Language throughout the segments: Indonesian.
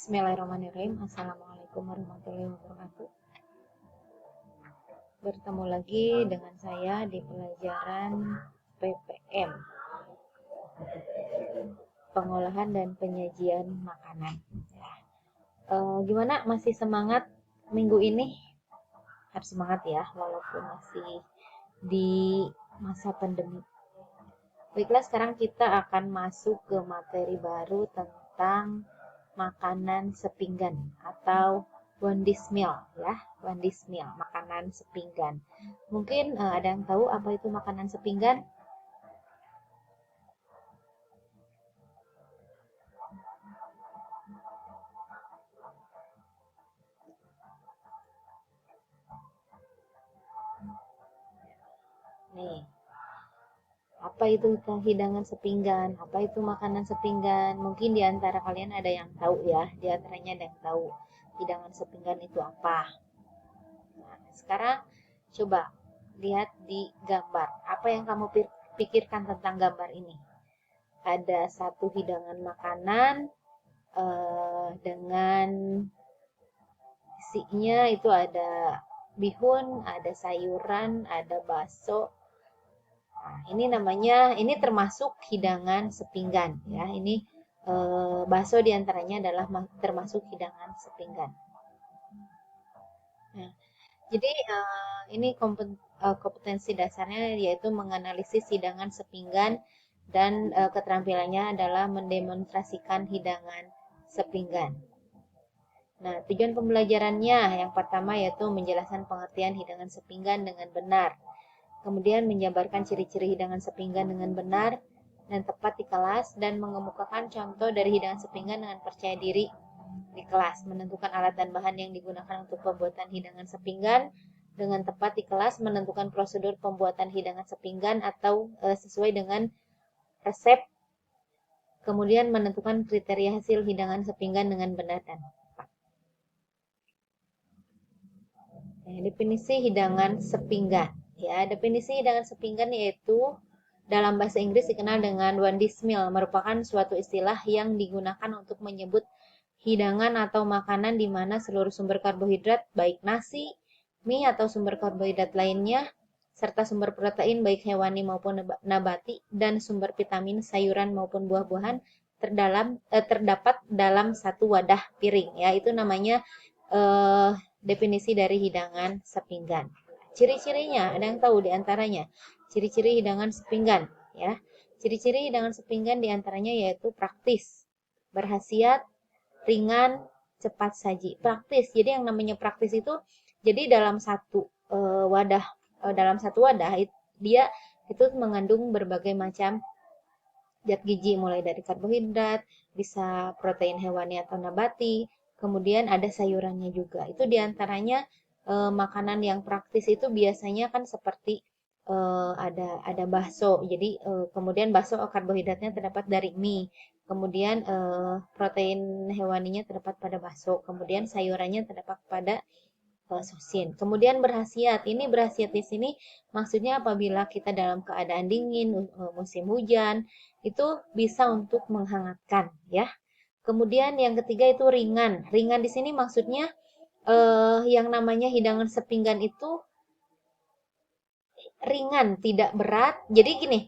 Bismillahirrahmanirrahim. Assalamualaikum warahmatullahi wabarakatuh. Bertemu lagi dengan saya di pelajaran PPM, pengolahan dan penyajian makanan. Gimana? Masih semangat minggu ini? Harus semangat ya, walaupun masih di masa pandemi. Baiklah, sekarang kita akan masuk ke materi baru tentang makanan sepinggan atau one dish meal ya, one dish meal, makanan sepinggan. Mungkin ada yang tahu apa itu makanan sepinggan? Nih, apa itu hidangan sepinggan? Apa itu makanan sepinggan? Mungkin di antara kalian ada yang tahu ya, di antaranya ada yang tahu hidangan sepinggan itu apa. Nah, sekarang coba lihat di gambar. Apa yang kamu pikirkan tentang gambar ini? Ada satu hidangan makanan dengan isinya itu ada bihun, ada sayuran, ada bakso. Nah, ini termasuk hidangan sepinggan ya. Ini bakso diantaranya adalah termasuk hidangan sepinggan. Nah, jadi ini kompetensi dasarnya yaitu menganalisis hidangan sepinggan dan keterampilannya adalah mendemonstrasikan hidangan sepinggan. Nah, tujuan pembelajarannya yang pertama yaitu menjelaskan pengertian hidangan sepinggan dengan benar. Kemudian menjabarkan ciri-ciri hidangan sepinggan dengan benar dan tepat di kelas dan mengemukakan contoh dari hidangan sepinggan dengan percaya diri di kelas. Menentukan alat dan bahan yang digunakan untuk pembuatan hidangan sepinggan dengan tepat di kelas. Menentukan prosedur pembuatan hidangan sepinggan atau sesuai dengan resep. Kemudian menentukan kriteria hasil hidangan sepinggan dengan benar dan tepat. Definisi hidangan sepinggan. Ya, definisi hidangan sepinggan yaitu dalam bahasa Inggris dikenal dengan one dish meal, merupakan suatu istilah yang digunakan untuk menyebut hidangan atau makanan di mana seluruh sumber karbohidrat baik nasi, mie atau sumber karbohidrat lainnya serta sumber protein baik hewani maupun nabati dan sumber vitamin sayuran maupun buah-buahan terdapat dalam satu wadah piring ya. Itu namanya definisi dari hidangan sepinggan. Ciri-cirinya ada yang tahu di antaranya? Ciri-ciri hidangan sepinggan ya. Ciri-ciri hidangan sepinggan di antaranya yaitu praktis, berkhasiat, ringan, cepat saji. Praktis. Jadi yang namanya praktis itu jadi dalam satu wadah dia itu mengandung berbagai macam zat gizi mulai dari karbohidrat, bisa protein hewani atau nabati, kemudian ada sayurannya juga. Itu diantaranya makanan yang praktis itu biasanya kan seperti ada bakso. Jadi kemudian bakso karbohidratnya terdapat dari mie. Kemudian protein hewaninya terdapat pada bakso. Kemudian sayurannya terdapat pada sosin. Kemudian berkhasiat. Ini berkhasiat di sini maksudnya apabila kita dalam keadaan dingin, musim hujan, itu bisa untuk menghangatkan ya. Kemudian yang ketiga itu ringan. Ringan di sini maksudnya yang namanya hidangan sepinggan itu ringan, tidak berat. Jadi gini,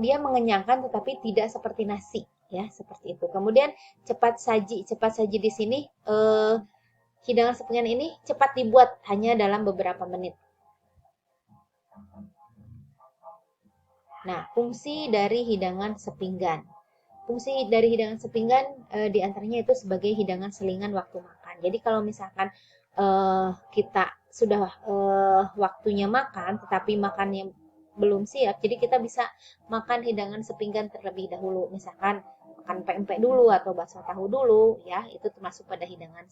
dia mengenyangkan tetapi tidak seperti nasi ya, seperti itu. Kemudian cepat saji. Cepat saji di sini hidangan sepinggan ini cepat dibuat hanya dalam beberapa menit. Nah, fungsi dari hidangan sepinggan. Fungsi dari hidangan sepinggan diantaranya itu sebagai hidangan selingan waktu makan. Jadi kalau misalkan kita sudah waktunya makan, tetapi makannya belum siap, jadi kita bisa makan hidangan sepinggan terlebih dahulu. Misalkan makan pempek dulu atau bakso tahu dulu, ya itu termasuk pada hidangan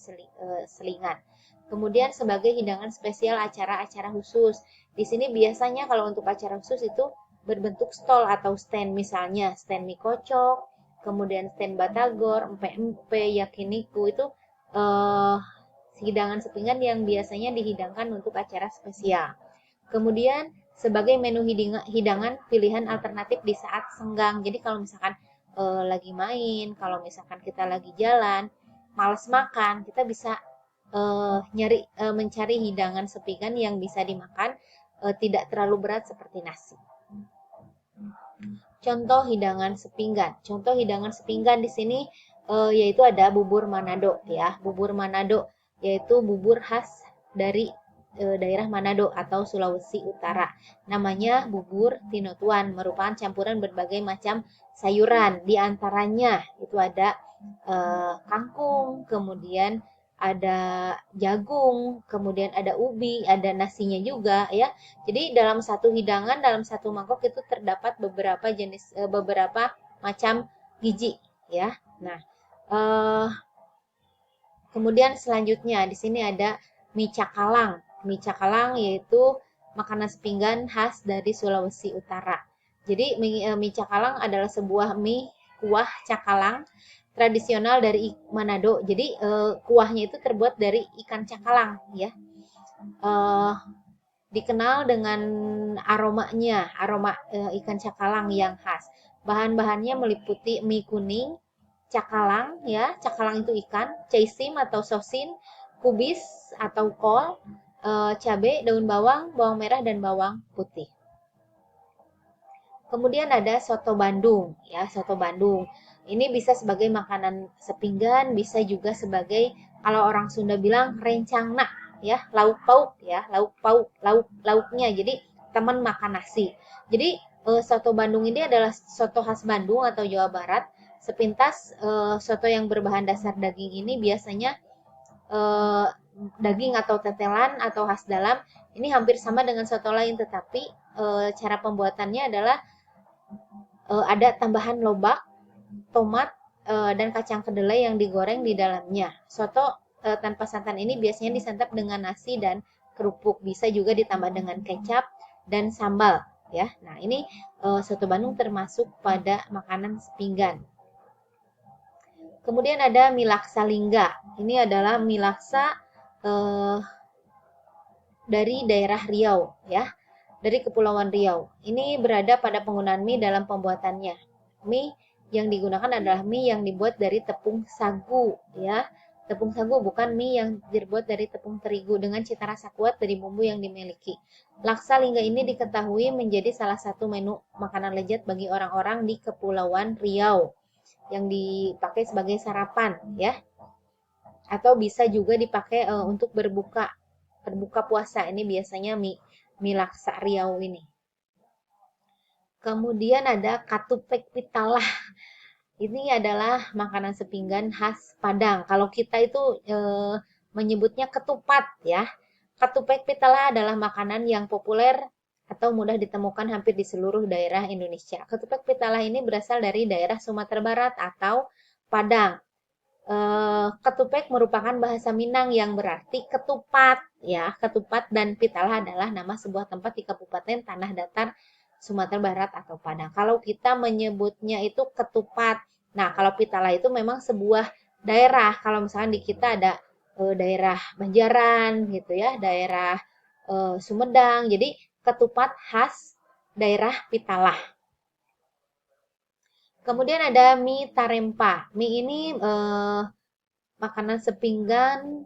selingan. Kemudian sebagai hidangan spesial acara-acara khusus. Di sini biasanya kalau untuk acara khusus itu berbentuk stol atau stand, misalnya stand mie kocok, kemudian stand batagor, empek-empek, yakiniku itu hidangan sepinggan yang biasanya dihidangkan untuk acara spesial. Kemudian sebagai menu hidangan pilihan alternatif di saat senggang. Jadi kalau misalkan lagi main, kalau misalkan kita lagi jalan, males makan, kita bisa mencari hidangan sepinggan yang bisa dimakan, tidak terlalu berat seperti nasi. Contoh hidangan sepinggan. Contoh hidangan sepinggan di sini yaitu ada bubur Manado ya. Bubur Manado yaitu bubur khas dari daerah Manado atau Sulawesi Utara. Namanya bubur Tinotuan, merupakan campuran berbagai macam sayuran. Di antaranya itu ada kangkung, kemudian ada jagung, kemudian ada ubi, ada nasinya juga ya. Jadi dalam satu hidangan, dalam satu mangkok itu terdapat beberapa macam gizi ya. Nah, kemudian selanjutnya di sini ada mie cakalang. Mie cakalang yaitu makanan sepinggan khas dari Sulawesi Utara. Jadi mie cakalang adalah sebuah mie kuah cakalang tradisional dari Manado. Jadi kuahnya itu terbuat dari ikan cakalang ya. Dikenal dengan aromanya, aroma ikan cakalang yang khas. Bahan-bahannya meliputi mie kuning, cakalang ya, cakalang itu ikan, caisim atau sosin, kubis atau kol, cabai, daun bawang, bawang merah dan bawang putih. Kemudian ada soto Bandung ya, soto Bandung. Ini bisa sebagai makanan sepinggan, bisa juga sebagai kalau orang Sunda bilang rencangna ya, lauk pauk ya, lauk pauk, lauknya. Jadi teman makan nasi. Jadi soto Bandung ini adalah soto khas Bandung atau Jawa Barat. Sepintas soto yang berbahan dasar daging ini biasanya daging atau tetelan atau khas dalam ini hampir sama dengan soto lain, tetapi cara pembuatannya adalah ada tambahan lobak, tomat, dan kacang kedelai yang digoreng di dalamnya. Soto tanpa santan ini biasanya disantap dengan nasi dan kerupuk. Bisa juga ditambah dengan kecap dan sambal. Ya, nah ini soto Bandung termasuk pada makanan sepinggan. Kemudian ada mie laksa lingga. Ini adalah mie laksa dari daerah Riau, ya. Dari Kepulauan Riau. Ini berada pada penggunaan mie dalam pembuatannya. Mie yang digunakan adalah mie yang dibuat dari tepung sagu, ya. Tepung sagu bukan mie yang dibuat dari tepung terigu dengan cita rasa kuat dari bumbu yang dimiliki. Laksa lingga ini diketahui menjadi salah satu menu makanan lezat bagi orang-orang di Kepulauan Riau yang dipakai sebagai sarapan, ya. Atau bisa juga dipakai untuk berbuka puasa. Ini biasanya mie laksa Riau ini. Kemudian ada katupek pitalah. Ini adalah makanan sepinggan khas Padang. Kalau kita itu menyebutnya ketupat ya. Katupek pitalah adalah makanan yang populer atau mudah ditemukan hampir di seluruh daerah Indonesia. Ketupek pitalah ini berasal dari daerah Sumatera Barat atau Padang. Ketupek merupakan bahasa Minang yang berarti ketupat ya. Ketupat dan pitalah adalah nama sebuah tempat di Kabupaten Tanah Datar Sumatera Barat atau Padang. Kalau kita menyebutnya itu ketupat. Nah, kalau pitalah itu memang sebuah daerah. Kalau misalkan di kita ada daerah Banjaran gitu ya, daerah Sumedang. Jadi ketupat khas daerah pitalah. Kemudian ada mie tarempa. Mie ini makanan sepinggan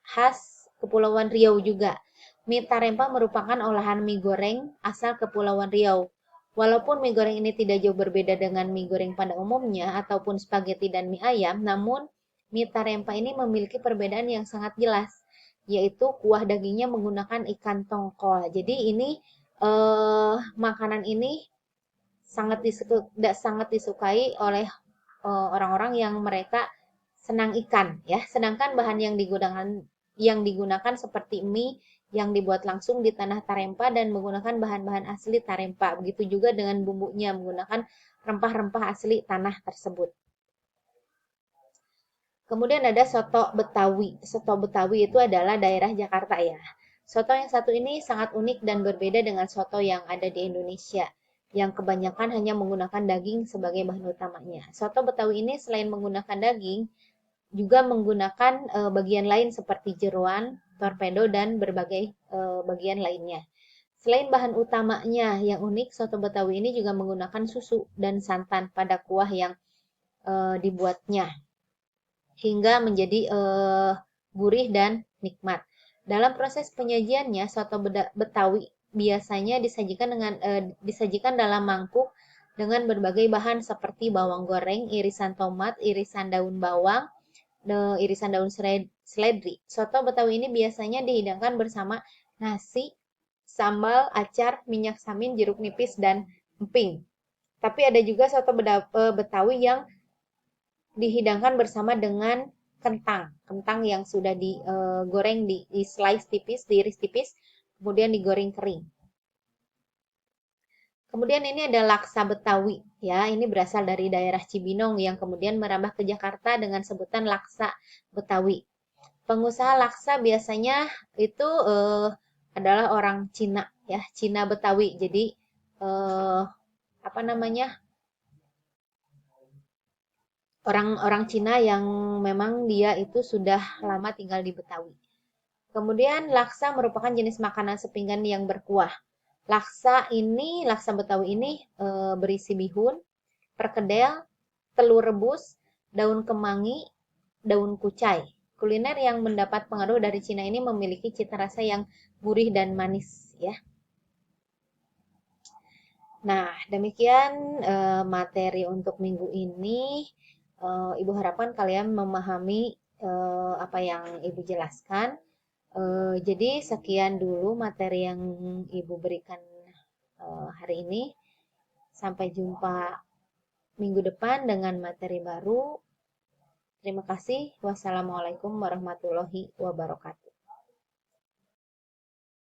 khas Kepulauan Riau juga. Mie tarempa merupakan olahan mie goreng asal Kepulauan Riau. Walaupun mie goreng ini tidak jauh berbeda dengan mie goreng pada umumnya ataupun spaghetti dan mie ayam, namun mie tarempa ini memiliki perbedaan yang sangat jelas, yaitu kuah dagingnya menggunakan ikan tongkol. Jadi ini makanan ini sangat disukai oleh orang-orang yang mereka senang ikan ya. Sedangkan bahan yang digunakan seperti mie yang dibuat langsung di tanah Tarempa dan menggunakan bahan-bahan asli Tarempa. Begitu juga dengan bumbunya menggunakan rempah-rempah asli tanah tersebut. Kemudian ada soto Betawi. Soto Betawi itu adalah daerah Jakarta ya. Soto yang satu ini sangat unik dan berbeda dengan soto yang ada di Indonesia, yang kebanyakan hanya menggunakan daging sebagai bahan utamanya. Soto Betawi ini selain menggunakan daging, juga menggunakan bagian lain seperti jeroan, torpedo, dan berbagai bagian lainnya. Selain bahan utamanya yang unik, soto Betawi ini juga menggunakan susu dan santan pada kuah yang dibuatnya. hingga menjadi gurih dan nikmat. Dalam proses penyajiannya, soto Betawi biasanya disajikan dalam mangkuk dengan berbagai bahan seperti bawang goreng, irisan tomat, irisan daun bawang, irisan daun seledri. Soto Betawi ini biasanya dihidangkan bersama nasi, sambal, acar, minyak samin, jeruk nipis, dan emping. Tapi ada juga soto Betawi yang dihidangkan bersama dengan kentang yang sudah digoreng, di slice tipis, diiris tipis, kemudian digoreng kering. Kemudian ini ada laksa Betawi, ya. Ini berasal dari daerah Cibinong yang kemudian merambah ke Jakarta dengan sebutan laksa Betawi. Pengusaha laksa biasanya itu adalah orang Cina, ya, Cina Betawi. Jadi apa namanya? Orang-orang Cina yang memang dia itu sudah lama tinggal di Betawi. Kemudian laksa merupakan jenis makanan sepinggan yang berkuah. Laksa Betawi ini berisi bihun, perkedel, telur rebus, daun kemangi, daun kucai. Kuliner yang mendapat pengaruh dari Cina ini memiliki cita rasa yang gurih dan manis, ya. Nah, demikian materi untuk minggu ini. Ibu harapkan kalian memahami apa yang Ibu jelaskan. Jadi sekian dulu materi yang Ibu berikan hari ini. Sampai jumpa minggu depan dengan materi baru. Terima kasih. Wassalamualaikum warahmatullahi wabarakatuh.